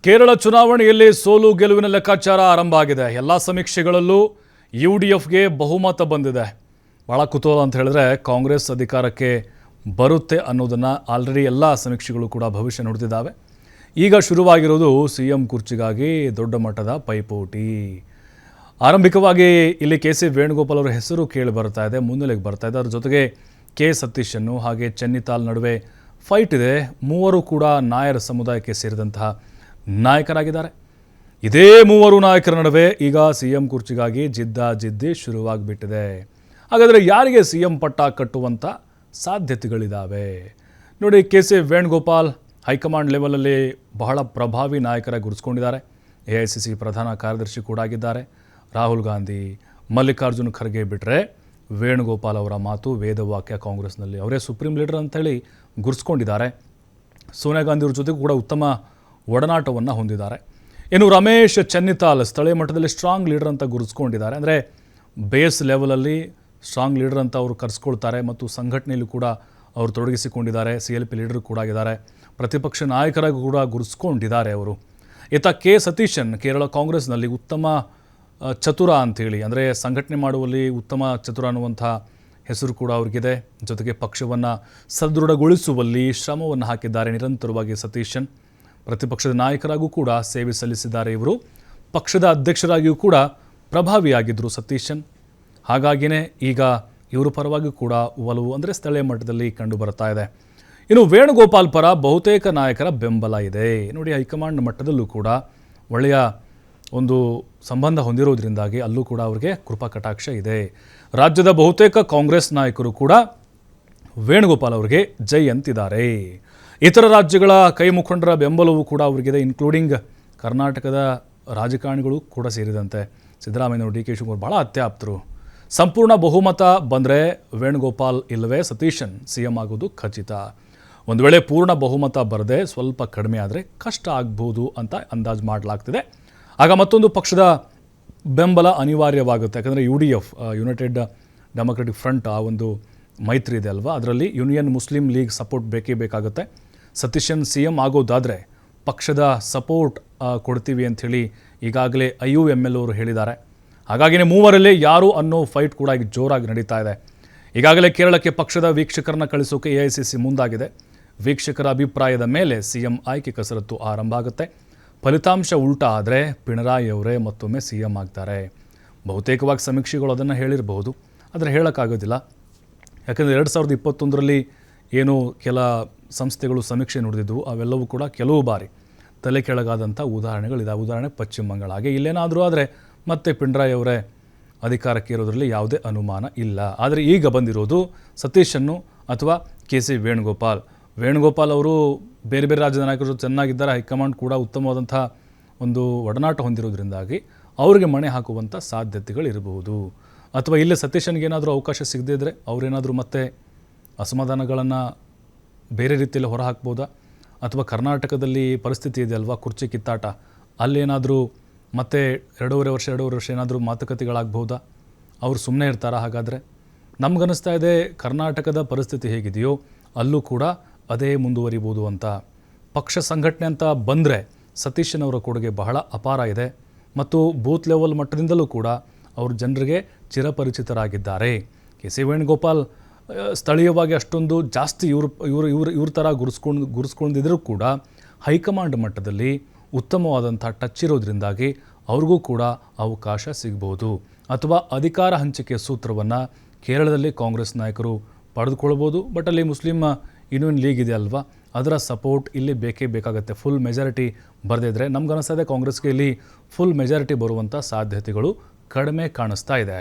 ಕೇರಳ ಚುನಾವಣೆಯಲ್ಲಿ ಸೋಲು ಗೆಲುವಿನ ಲೆಕ್ಕಾಚಾರ ಆರಂಭ ಆಗಿದೆ. ಎಲ್ಲ ಸಮೀಕ್ಷೆಗಳಲ್ಲೂ ಯುಡಿಎಫ್ಗೆ ಬಹುಮತ ಬಂದಿದೆ. ಬಹಳ ಕುತೂಹಲ ಅಂತ ಹೇಳಿದ್ರೆ ಕಾಂಗ್ರೆಸ್ ಅಧಿಕಾರಕ್ಕೆ ಬರುತ್ತೆ ಅನ್ನೋದನ್ನು ಆಲ್ರೆಡಿ ಎಲ್ಲ ಸಮೀಕ್ಷೆಗಳು ಕೂಡ ಭವಿಷ್ಯ ನುಡಿದಿದ್ದಾವೆ. ಈಗ ಶುರುವಾಗಿರೋದು ಸಿಎಂ ಕುರ್ಚಿಗಾಗಿ ದೊಡ್ಡ ಮಟ್ಟದ ಪೈಪೋಟಿ. ಆರಂಭಿಕವಾಗಿ ಇಲ್ಲಿ ಕೆ.ಸಿ. ವೇಣುಗೋಪಾಲ್ ಅವರ ಹೆಸರು ಕೇಳಿ ಬರ್ತಾ ಇದೆ, ಮುನ್ನೆಲೆಗೆ ಬರ್ತಾ ಇದೆ. ಅದರ ಜೊತೆಗೆ ಕೆ ಸತೀಶನ್ನು ಹಾಗೆ ಚೆನ್ನಿತಾಲ್ ನಡುವೆ ಫೈಟ್ ಇದೆ. ಮೂವರು ಕೂಡ ನಾಯರ್ ಸಮುದಾಯಕ್ಕೆ ಸೇರಿದಂತಹ ನಾಯಕರಾಗಿದ್ದಾರೆ. ಇದೇ ಮೂವರು ನಾಯಕರ ನಡುವೆ ಈಗ ಸಿಎಂ ಕುರ್ಚಿಗಾಗಿ ಜಿದ್ದಿ ಶುರುವಾಗಿಬಿಟ್ಟಿದೆ. ಹಾಗಾದರೆ ಯಾರಿಗೆ ಸಿಎಂ ಪಟ್ಟ ಕಟ್ಟುವಂಥ ಸಾಧ್ಯತೆಗಳಿದ್ದಾವೆ ನೋಡಿ. ಕೆ.ಸಿ. ವೇಣುಗೋಪಾಲ್ ಹೈಕಮಾಂಡ್ ಲೆವೆಲಲ್ಲಿ ಬಹಳ ಪ್ರಭಾವಿ ನಾಯಕರಾಗಿ ಗುರುತಿಸ್ಕೊಂಡಿದ್ದಾರೆ. AICC ಪ್ರಧಾನ ಕಾರ್ಯದರ್ಶಿ ಕೂಡ ಆಗಿದ್ದಾರೆ. ರಾಹುಲ್ ಗಾಂಧಿ, ಮಲ್ಲಿಕಾರ್ಜುನ್ ಖರ್ಗೆ ಬಿಟ್ಟರೆ ವೇಣುಗೋಪಾಲ್ ಅವರ ಮಾತು ವೇದವಾಕ್ಯ ಕಾಂಗ್ರೆಸ್ನಲ್ಲಿ. ಅವರೇ ಸುಪ್ರೀಂ ಲೀಡರ್ ಅಂತೇಳಿ ಗುರುತಿಸ್ಕೊಂಡಿದ್ದಾರೆ. ಸೋನಿಯಾ ಗಾಂಧಿ ಅವ್ರ ಜೊತೆಗೂ ಕೂಡ ಉತ್ತಮ ಒಡನಾಟವನ್ನು ಹೊಂದಿದ್ದಾರೆ. ಇನ್ನು ರಮೇಶ್ ಚೆನ್ನಿತಾಲ್ ಸ್ಥಳೀಯ ಮಟ್ಟದಲ್ಲಿ ಸ್ಟ್ರಾಂಗ್ ಲೀಡರ್ ಅಂತ ಗುರುತಿಸ್ಕೊಂಡಿದ್ದಾರೆ. ಅಂದರೆ ಬೇಸ್ ಲೆವೆಲಲ್ಲಿ ಸ್ಟ್ರಾಂಗ್ ಲೀಡರ್ ಅಂತ ಅವರು ಕರೆಸ್ಕೊಳ್ತಾರೆ ಮತ್ತು ಸಂಘಟನೆಯಲ್ಲೂ ಕೂಡ ಅವರು ತೊಡಗಿಸಿಕೊಂಡಿದ್ದಾರೆ. CLP ಲೀಡರ್ ಕೂಡ ಆಗಿದ್ದಾರೆ. ಪ್ರತಿಪಕ್ಷ ನಾಯಕರಾಗಿ ಕೂಡ ಗುರುತಿಸ್ಕೊಂಡಿದ್ದಾರೆ ಅವರು. ಈತ ಕೆ ಸತೀಶನ್ ಕೇರಳ ಕಾಂಗ್ರೆಸ್ನಲ್ಲಿ ಉತ್ತಮ ಚತುರ ಅಂಥೇಳಿ, ಅಂದರೆ ಸಂಘಟನೆ ಮಾಡುವಲ್ಲಿ ಉತ್ತಮ ಚತುರ ಅನ್ನುವಂಥ ಹೆಸರು ಕೂಡ ಅವ್ರಿಗಿದೆ. ಜೊತೆಗೆ ಪಕ್ಷವನ್ನು ಸದೃಢಗೊಳಿಸುವಲ್ಲಿ ಶ್ರಮವನ್ನು ಹಾಕಿದ್ದಾರೆ ನಿರಂತರವಾಗಿ ಸತೀಶನ್. ಪ್ರತಿಪಕ್ಷದ ನಾಯಕರಾಗೂ ಕೂಡ ಸೇವೆ ಸಲ್ಲಿಸಿದ್ದಾರೆ ಇವರು. ಪಕ್ಷದ ಅಧ್ಯಕ್ಷರಾಗಿಯೂ ಕೂಡ ಪ್ರಭಾವಿಯಾಗಿದ್ದರು ಸತೀಶನ್. ಹಾಗಾಗಿಯೇ ಈಗ ಇವರ ಪರವಾಗಿ ಕೂಡ ಒಲವು ಅಂದರೆ ಸ್ಥಳೀಯ ಮಟ್ಟದಲ್ಲಿ ಕಂಡು ಬರ್ತಾ ಇದೆ. ಇನ್ನು ವೇಣುಗೋಪಾಲ್ ಪರ ಬಹುತೇಕ ನಾಯಕರ ಬೆಂಬಲ ಇದೆ ನೋಡಿ. ಹೈಕಮಾಂಡ್ ಮಟ್ಟದಲ್ಲೂ ಕೂಡ ಒಳ್ಳೆಯ ಒಂದು ಸಂಬಂಧ ಹೊಂದಿರೋದ್ರಿಂದಾಗಿ ಅಲ್ಲೂ ಕೂಡ ಅವರಿಗೆ ಕೃಪಾ ಕಟಾಕ್ಷ ಇದೆ. ರಾಜ್ಯದ ಬಹುತೇಕ ಕಾಂಗ್ರೆಸ್ ನಾಯಕರು ಕೂಡ ವೇಣುಗೋಪಾಲ್ ಅವರಿಗೆ ಜೈ ಅಂತಿದ್ದಾರೆ. ಇತರ ರಾಜ್ಯಗಳ ಕೈ ಮುಖಂಡರ ಬೆಂಬಲವೂ ಕೂಡ ಅವರಿಗಿದೆ, ಇನ್ಕ್ಲೂಡಿಂಗ್ ಕರ್ನಾಟಕದ ರಾಜಕಾರಣಿಗಳು ಕೂಡ ಸೇರಿದಂತೆ. ಸಿದ್ದರಾಮಯ್ಯನವರು, DK ಶಿವಕುಮಾರ್ ಬಹಳ ಅತ್ಯಾಪ್ತರು. ಸಂಪೂರ್ಣ ಬಹುಮತ ಬಂದರೆ ವೇಣುಗೋಪಾಲ್ ಇಲ್ಲವೇ ಸತೀಶನ್ CM ಆಗೋದು ಖಚಿತ. ಒಂದು ವೇಳೆ ಪೂರ್ಣ ಬಹುಮತ ಬರದೆ ಸ್ವಲ್ಪ ಕಡಿಮೆ ಆದರೆ ಕಷ್ಟ ಆಗ್ಬೋದು ಅಂತ ಅಂದಾಜು ಮಾಡಲಾಗ್ತಿದೆ. ಆಗ ಮತ್ತೊಂದು ಪಕ್ಷದ ಬೆಂಬಲ ಅನಿವಾರ್ಯವಾಗುತ್ತೆ. ಯಾಕಂದರೆ UDF ಯುನೈಟೆಡ್ ಡೆಮೊಕ್ರೆಟಿಕ್ ಫ್ರಂಟ್ ಆ ಒಂದು ಮೈತ್ರಿ ಇದೆ ಅಲ್ವಾ, ಅದರಲ್ಲಿ ಯೂನಿಯನ್ ಮುಸ್ಲಿಂ ಲೀಗ್ ಸಪೋರ್ಟ್ ಬೇಕೇ ಬೇಕಾಗುತ್ತೆ. ಸತೀಶನ್ CM ಆಗೋದಾದರೆ ಪಕ್ಷದ ಸಪೋರ್ಟ್ ಕೊಡ್ತೀವಿ ಅಂಥೇಳಿ ಈಗಾಗಲೇ IUML ಅವರು ಹೇಳಿದ್ದಾರೆ. ಹಾಗಾಗಿಯೇ ಮೂವರಲ್ಲೇ ಯಾರು ಅನ್ನೋ ಫೈಟ್ ಕೂಡ ಈಗ ಜೋರಾಗಿ ನಡೀತಾ ಇದೆ. ಈಗಾಗಲೇ ಕೇರಳಕ್ಕೆ ಪಕ್ಷದ ವೀಕ್ಷಕರನ್ನ ಕಳಿಸೋಕೆ AICC ಮುಂದಾಗಿದೆ. ವೀಕ್ಷಕರ ಅಭಿಪ್ರಾಯದ ಮೇಲೆ CM ಆಯ್ಕೆ ಕಸರತ್ತು ಆರಂಭ ಆಗುತ್ತೆ. ಫಲಿತಾಂಶ ಉಲ್ಟಾ ಆದರೆ ಪಿಣರಾಯಿ ಅವರೇ ಮತ್ತೊಮ್ಮೆ CM ಆಗ್ತಾರೆ. ಬಹುತೇಕವಾಗಿ ಸಮೀಕ್ಷೆಗಳು ಅದನ್ನು ಹೇಳಿರಬಹುದು, ಆದರೆ ಹೇಳೋಕ್ಕಾಗೋದಿಲ್ಲ. ಯಾಕಂದರೆ 2021ರಲ್ಲಿ ಏನು ಕೆಲ ಸಂಸ್ಥೆಗಳು ಸಮೀಕ್ಷೆ ನುಡಿದಿದ್ದವು, ಅವೆಲ್ಲವೂ ಕೂಡ ಕೆಲವು ಬಾರಿ ತಲೆ ಕೆಳಗಾದಂಥ ಉದಾಹರಣೆಗಳಿದೆ. ಉದಾಹರಣೆ ಪಶ್ಚಿಮ ಬಂಗಾಳ. ಹಾಗೆ ಇಲ್ಲೇನಾದರೂ ಆದರೆ ಮತ್ತೆ ಪಿಣರಾಯಿ ಅವರೇ ಅಧಿಕಾರಕ್ಕೆ ಇರೋದರಲ್ಲಿ ಯಾವುದೇ ಅನುಮಾನ ಇಲ್ಲ. ಆದರೆ ಈಗ ಬಂದಿರೋದು ಸತೀಶನ್ನು ಅಥವಾ ಕೆ.ಸಿ. ವೇಣುಗೋಪಾಲ್ ಅವರು ಬೇರೆ ಬೇರೆ ರಾಜ್ಯದ ನಾಯಕರು ಚೆನ್ನಾಗಿದ್ದಾರೆ. ಹೈಕಮಾಂಡ್ ಕೂಡ ಉತ್ತಮವಾದಂಥ ಒಂದು ಒಡನಾಟ ಹೊಂದಿರೋದ್ರಿಂದಾಗಿ ಅವರಿಗೆ ಮಣೆ ಹಾಕುವಂಥ ಸಾಧ್ಯತೆಗಳಿರಬಹುದು. ಅಥವಾ ಇಲ್ಲೇ ಸತೀಶನ್ಗೇನಾದರೂ ಅವಕಾಶ ಸಿಗದೇ ಇದ್ದರೆ ಅವರೇನಾದರೂ ಮತ್ತೆ ಅಸಮಾಧಾನಗಳನ್ನು ಬೇರೆ ರೀತಿಯಲ್ಲಿ ಹೊರಹಾಕ್ಬೋದಾ? ಅಥವಾ ಕರ್ನಾಟಕದಲ್ಲಿ ಪರಿಸ್ಥಿತಿ ಇದೆ ಅಲ್ವಾ, ಕುರ್ಚಿ ಕಿತ್ತಾಟ, ಅಲ್ಲೇನಾದರೂ ಮತ್ತೆ 2.5 ವರ್ಷ ಏನಾದರೂ ಮಾತುಕತೆಗಳಾಗ್ಬೋದಾ? ಅವರು ಸುಮ್ಮನೆ ಇರ್ತಾರಾ? ಹಾಗಾದರೆ ನಮಗನ್ನಿಸ್ತಾ ಇದೆ ಕರ್ನಾಟಕದ ಪರಿಸ್ಥಿತಿ ಹೇಗಿದೆಯೋ ಅಲ್ಲೂ ಕೂಡ ಅದೇ ಮುಂದುವರಿಬೋದು ಅಂತ. ಪಕ್ಷ ಸಂಘಟನೆ ಅಂತ ಬಂದರೆ ಸತೀಶನ್ ಅವರ ಕೊಡುಗೆ ಬಹಳ ಅಪಾರ ಇದೆ ಮತ್ತು ಬೂತ್ ಲೆವೆಲ್ ಮಟ್ಟದಿಂದಲೂ ಕೂಡ ಅವರು ಜನರಿಗೆ ಚಿರಪರಿಚಿತರಾಗಿದ್ದಾರೆ. ಕೆ.ಸಿ. ವೇಣುಗೋಪಾಲ್ ಸ್ಥಳೀಯವಾಗಿ ಅಷ್ಟೊಂದು ಜಾಸ್ತಿ ಇವ್ರ ಥರ ಗುರುಸ್ಕೊಂಡಿದ್ದರೂ ಕೂಡ ಹೈಕಮಾಂಡ್ ಮಟ್ಟದಲ್ಲಿ ಉತ್ತಮವಾದಂಥ ಟಚ್ ಇರೋದ್ರಿಂದಾಗಿ ಅವ್ರಿಗೂ ಕೂಡ ಅವಕಾಶ ಸಿಗ್ಬೋದು. ಅಥವಾ ಅಧಿಕಾರ ಹಂಚಿಕೆ ಸೂತ್ರವನ್ನು ಕೇರಳದಲ್ಲಿ ಕಾಂಗ್ರೆಸ್ ನಾಯಕರು ಪಡೆದುಕೊಳ್ಬೋದು. ಬಟ್ ಅಲ್ಲಿ ಮುಸ್ಲಿಂ ಯೂನಿಯನ್ ಲೀಗ್ ಇದೆ ಅಲ್ವಾ, ಅದರ ಸಪೋರ್ಟ್ ಇಲ್ಲಿ ಬೇಕೇ ಬೇಕಾಗುತ್ತೆ. ಫುಲ್ ಮೆಜಾರಿಟಿ ಬರದಿದ್ದರೆ ನಮ್ಗನ್ನಿಸ್ತದೆ ಕಾಂಗ್ರೆಸ್ಗೆ ಇಲ್ಲಿ ಫುಲ್ ಮೆಜಾರಿಟಿ ಬರುವಂಥ ಸಾಧ್ಯತೆಗಳು ಕಡಿಮೆ ಕಾಣಿಸ್ತಾ ಇದೆ.